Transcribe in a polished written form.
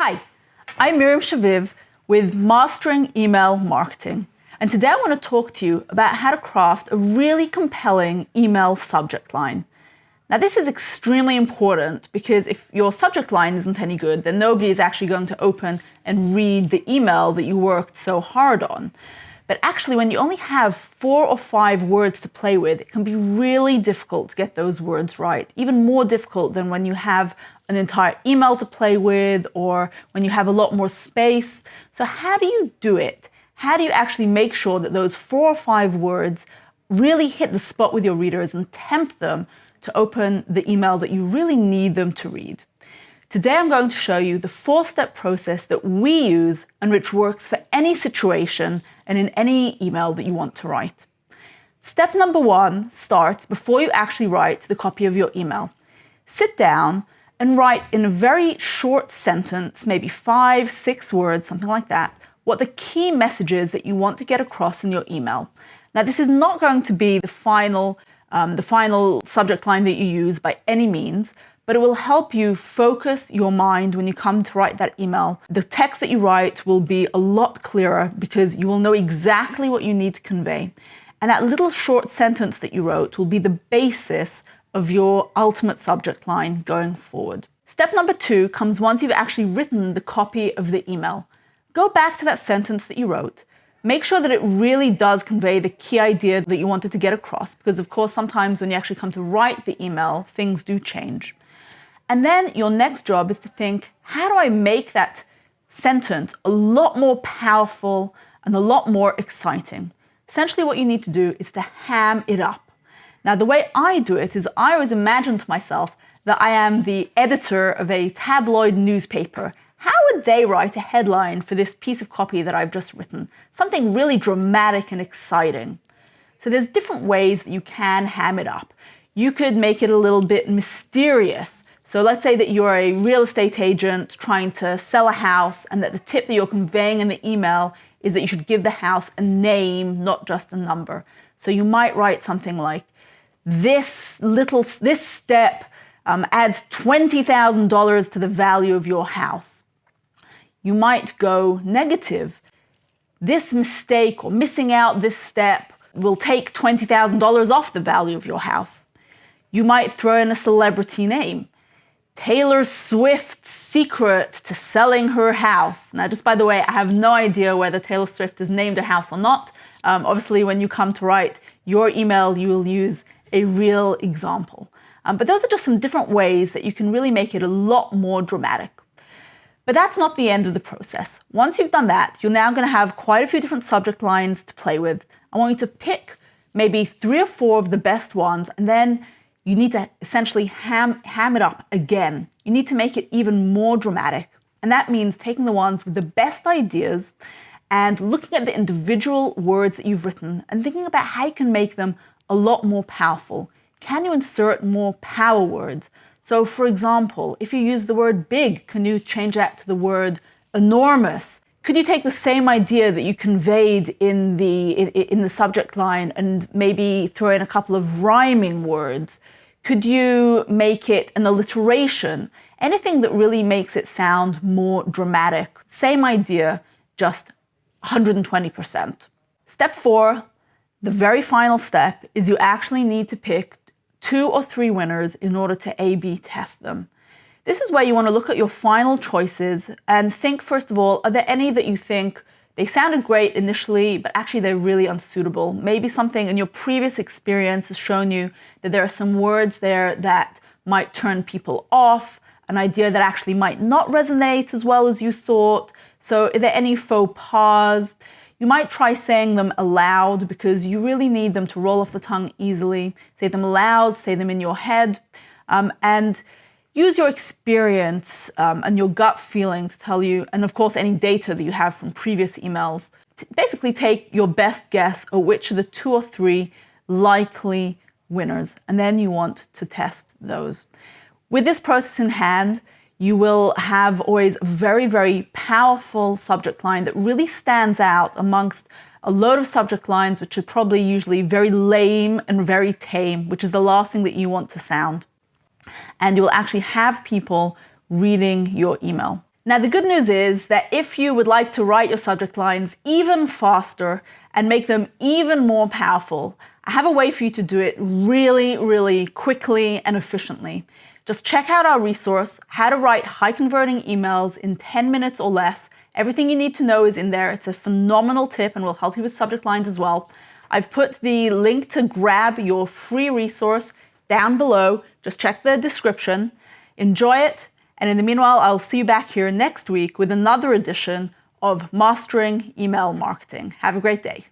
Hi, I'm Miriam Shaviv with Mastering Email Marketing. And today I want to talk to you about how to craft a really compelling email subject line. Now this is extremely important because if your subject line isn't any good, then nobody is actually going to open and read the email that you worked so hard on. But actually, when you only have 4 or 5 words to play with, it can be really difficult to get those words right. Even more difficult than when you have an entire email to play with or when you have a lot more space. So how do you do it? How do you actually make sure that those 4 or 5 words really hit the spot with your readers and tempt them to open the email that you really need them to read? Today I'm going to show you the 4-step process that we use and which works for any situation and in any email that you want to write. Step number 1 starts before you actually write the copy of your email. Sit down and write in a very short sentence, maybe 5, 6 words, something like that, what the key message is that you want to get across in your email. Now this is not going to be the final subject line that you use by any means, but it will help you focus your mind when you come to write that email. The text that you write will be a lot clearer because you will know exactly what you need to convey. And that little short sentence that you wrote will be the basis of your ultimate subject line going forward. Step number 2 comes once you've actually written the copy of the email. Go back to that sentence that you wrote. Make sure that it really does convey the key idea that you wanted to get across, because of course sometimes when you actually come to write the email, things do change. And then your next job is to think, how do I make that sentence a lot more powerful and a lot more exciting? Essentially what you need to do is to ham it up. Now the way I do it is I always imagine to myself that I am the editor of a tabloid newspaper. How would they write a headline for this piece of copy that I've just written? Something really dramatic and exciting. So there's different ways that you can ham it up. You could make it a little bit mysterious. So let's say that you're a real estate agent trying to sell a house and that the tip that you're conveying in the email is that you should give the house a name, not just a number. So you might write something like, this step adds $20,000 to the value of your house. You might go negative. This mistake or missing out this step will take $20,000 off the value of your house. You might throw in a celebrity name. Taylor Swift's secret to selling her house. Now, just by the way, I have no idea whether Taylor Swift has named her house or not. Obviously, when you come to write your email, you will use a real example. But those are just some different ways that you can really make it a lot more dramatic. But that's not the end of the process. Once you've done that, you're now going to have quite a few different subject lines to play with. I want you to pick maybe 3 or 4 of the best ones, and then you need to essentially ham it up again. You need to make it even more dramatic. And that means taking the ones with the best ideas and looking at the individual words that you've written and thinking about how you can make them a lot more powerful. Can you insert more power words? So for example, if you use the word big, can you change that to the word enormous? Could you take the same idea that you conveyed in the subject line and maybe throw in a couple of rhyming words? Could you make it an alliteration? Anything that really makes it sound more dramatic. Same idea, just 120%. Step 4, the very final step, is you actually need to pick 2 or 3 winners in order to A/B test them. This is where you want to look at your final choices and think, first of all, are there any that you think they sounded great initially, but actually they're really unsuitable? Maybe something in your previous experience has shown you that there are some words there that might turn people off, an idea that actually might not resonate as well as you thought. So are there any faux pas? You might try saying them aloud because you really need them to roll off the tongue easily. Say them aloud, say them in your head, and use your experience and your gut feeling to tell you, and of course any data that you have from previous emails, to basically take your best guess at which are the 2 or 3 likely winners, and then you want to test those. With this process in hand, you will have always a very, very powerful subject line that really stands out amongst a load of subject lines which are probably usually very lame and very tame, which is the last thing that you want to sound. And you will actually have people reading your email. Now, the good news is that if you would like to write your subject lines even faster and make them even more powerful, I have a way for you to do it really, really quickly and efficiently. Just check out our resource, How to Write High Converting Emails in 10 Minutes or Less. Everything you need to know is in there. It's a phenomenal tip and will help you with subject lines as well. I've put the link to grab your free resource down below. Just check the description. Enjoy it. And in the meanwhile, I'll see you back here next week with another edition of Mastering Email Marketing. Have a great day.